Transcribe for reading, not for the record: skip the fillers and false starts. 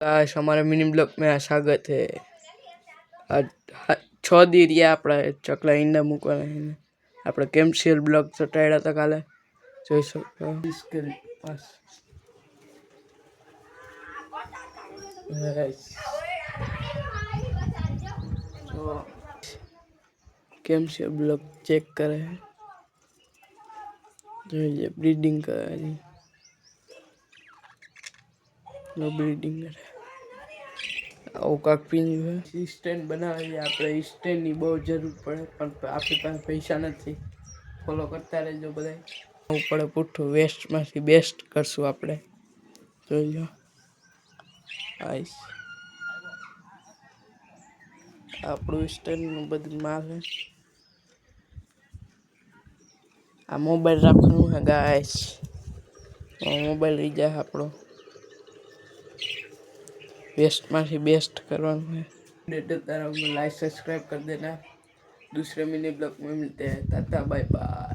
Guys हमारे mini blog में स्वागत है। आज 6 दिरिया अपना चकला ईंडा मूकवाना है। આપણે કેમ્પસીલ બ્લોગ ચટાડ્યા હતા કાલે, જોઈ શકો इसके पास तो કેમ્પસીલ બ્લોગ ચેક કરે है, જોઈએ બ્રીડિંગ કરે છે, નો બ્રીડિંગ કરે આવું કાંક પીન્યું है। स्टैंड बनावी આપણે સ્ટેન્ડની બહુ જરૂર પડે પણ આપણી પાસે પૈસા નથી। ફોલો કરતા રહેજો બધા। પડે પુઠ્ઠું વેસ્ટમાંથી બેસ્ટ કરશું આપણે, જોઈ લો આઈસ આપણું સ્ટેન્ડનું બધું માલ है। આ મોબાઈલ રાખવાનું है गाइस, મોબાઈલ લઈ જાય આપણો वेस्ट में बेस्ट करवाना है। लाइक सब्सक्राइब कर देना। दूसरे मिनी ब्लॉग में मिलते हैं। Tata bye bye.